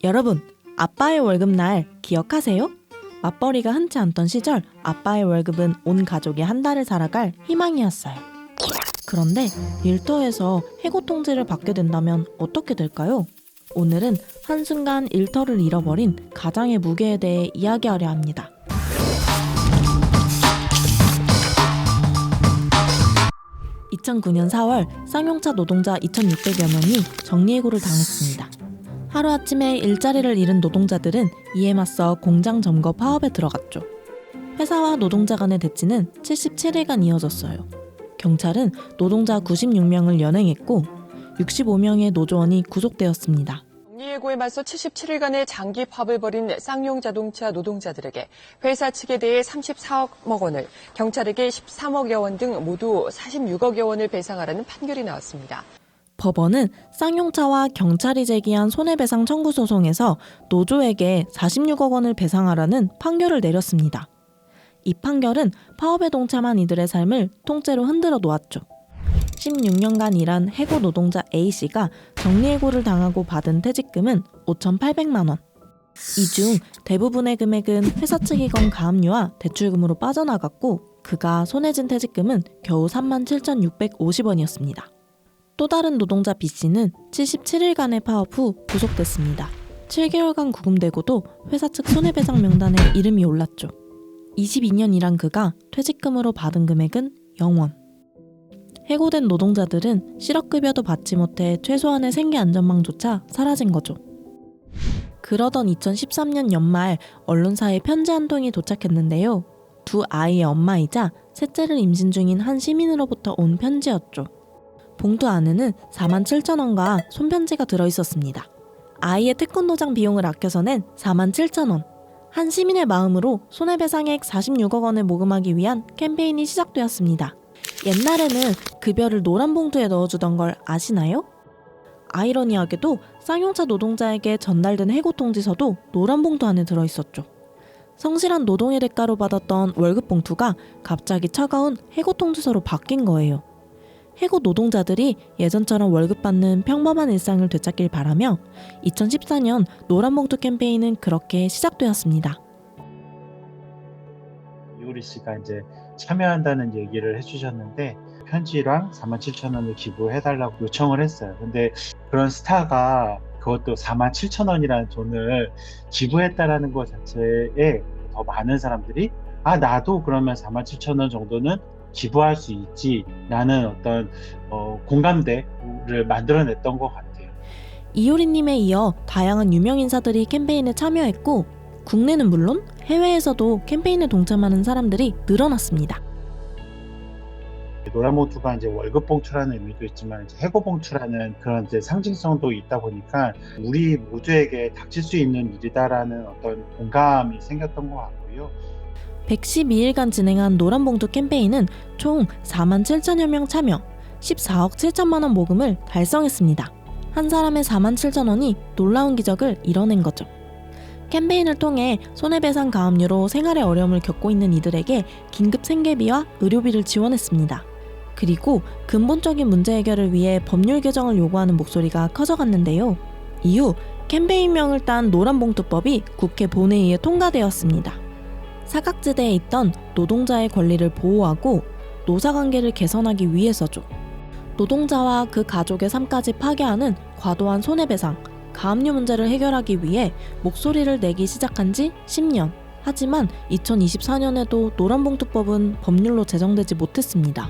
여러분, 아빠의 월급날 기억하세요? 맞벌이가 흔치 않던 시절 아빠의 월급은 온 가족이 한 달을 살아갈 희망이었어요. 그런데 일터에서 해고 통지를 받게 된다면 어떻게 될까요? 오늘은 한순간 일터를 잃어버린 가장의 무게에 대해 이야기하려 합니다. (2009년 4월) 쌍용차 노동자 2,600여 명이 정리해고를 당했습니다. 하루아침에 일자리를 잃은 노동자들은 이에 맞서 공장 점거 파업에 들어갔죠. 회사와 노동자 간의 대치는 77일간 이어졌어요. 경찰은 노동자 96명을 연행했고 65명의 노조원이 구속되었습니다. 정리해고에 맞서 77일간의 장기 파업을 벌인 쌍용자동차 노동자들에게 회사 측에 대해 34억 원을, 경찰에게 13억여 원 등 모두 46억여 원을 배상하라는 판결이 나왔습니다. 법원은 쌍용차와 경찰이 제기한 손해배상 청구 소송에서 노조에게 46억 원을 배상하라는 판결을 내렸습니다. 이 판결은 파업에 동참한 이들의 삶을 통째로 흔들어 놓았죠. 16년간 일한 해고 노동자 A씨가 정리해고를 당하고 받은 퇴직금은 5,800만 원. 이 중 대부분의 금액은 회사 측이 건 가압류와 대출금으로 빠져나갔고 그가 손해진 퇴직금은 겨우 37,650원이었습니다. 또 다른 노동자 B씨는 77일간의 파업 후 구속됐습니다. 7개월간 구금되고도 회사 측 손해배상 명단에 이름이 올랐죠. 22년 일한 그가 퇴직금으로 받은 금액은 0원. 해고된 노동자들은 실업급여도 받지 못해 최소한의 생계 안전망조차 사라진 거죠. 그러던 2013년 연말 언론사에 편지 한 통이 도착했는데요. 두 아이의 엄마이자 셋째를 임신 중인 한 시민으로부터 온 편지였죠. 봉투 안에는 47,000원과 손편지가 들어있었습니다. 아이의 태권도장 비용을 아껴서 낸 47,000원. 한 시민의 마음으로 손해배상액 46억 원을 모금하기 위한 캠페인이 시작되었습니다. 옛날에는 급여를 노란 봉투에 넣어주던 걸 아시나요? 아이러니하게도 쌍용차 노동자에게 전달된 해고 통지서도 노란 봉투 안에 들어있었죠. 성실한 노동의 대가로 받았던 월급 봉투가 갑자기 차가운 해고 통지서로 바뀐 거예요. 해고 노동자들이 예전처럼 월급 받는 평범한 일상을 되찾길 바라며 2014년 노란봉투 캠페인은 그렇게 시작되었습니다. 이효리 씨가 이제 참여한다는 얘기를 해주셨는데 편지랑 47,000원을 기부해달라고 요청을 했어요. 근데 그런 스타가 그것도 47,000원이라는 돈을 기부했다라는 것 자체에 더 많은 사람들이 나도 그러면 47,000원 정도는 기부할 수 있지라는 어떤 공감대를 만들어냈던 것 같아요. 이효리님에 이어 다양한 유명 인사들이 캠페인에 참여했고 국내는 물론 해외에서도 캠페인에 동참하는 사람들이 늘어났습니다. 노란봉투가 이제 월급봉투라는 의미도 있지만 이제 해고봉투라는 그런 이제 상징성도 있다 보니까 우리 모두에게 닥칠 수 있는 일이다라는 어떤 공감이 생겼던 것 같고요. 112일간 진행한 노란봉투 캠페인은 총 47,000여 명 참여, 14억 7천만 원 모금을 달성했습니다. 한 사람의 47,000원이 놀라운 기적을 이뤄낸 거죠. 캠페인을 통해 손해배상 가압류로 생활의 어려움을 겪고 있는 이들에게 긴급 생계비와 의료비를 지원했습니다. 그리고 근본적인 문제 해결을 위해 법률 개정을 요구하는 목소리가 커져갔는데요. 이후 캠페인명을 딴 노란봉투법이 국회 본회의에 통과되었습니다. 사각지대에 있던 노동자의 권리를 보호하고 노사관계를 개선하기 위해서죠. 노동자와 그 가족의 삶까지 파괴하는 과도한 손해배상, 가압류 문제를 해결하기 위해 목소리를 내기 시작한 지 10년. 하지만 2024년에도 노란봉투법은 법률로 제정되지 못했습니다.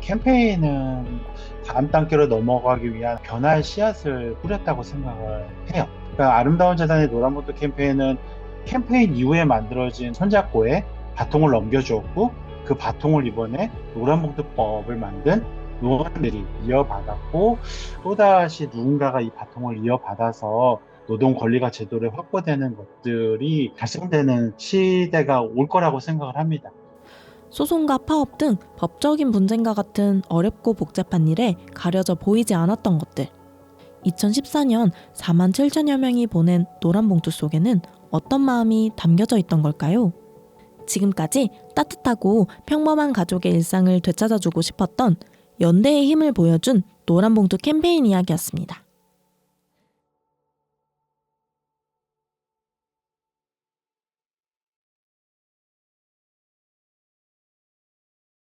캠페인은 다음 단계로 넘어가기 위한 변화의 씨앗을 뿌렸다고 생각을 해요. 그러니까 아름다운 재단의 노란봉투 캠페인은 캠페인 이후에 만들어진 손잡고에 바통을 넘겨주었고 그 바통을 이번에 노란봉투법을 만든 노원들이 이어받았고 또다시 누군가가 이 바통을 이어받아서 노동 권리가 제도로 확보되는 것들이 달성되는 시대가 올 거라고 생각을 합니다. 소송과 파업 등 법적인 분쟁과 같은 어렵고 복잡한 일에 가려져 보이지 않았던 것들. 2014년 47,000여 명이 보낸 노란봉투 속에는 어떤 마음이 담겨져 있던 걸까요? 지금까지 따뜻하고 평범한 가족의 일상을 되찾아주고 싶었던 연대의 힘을 보여준 노란봉투 캠페인 이야기였습니다.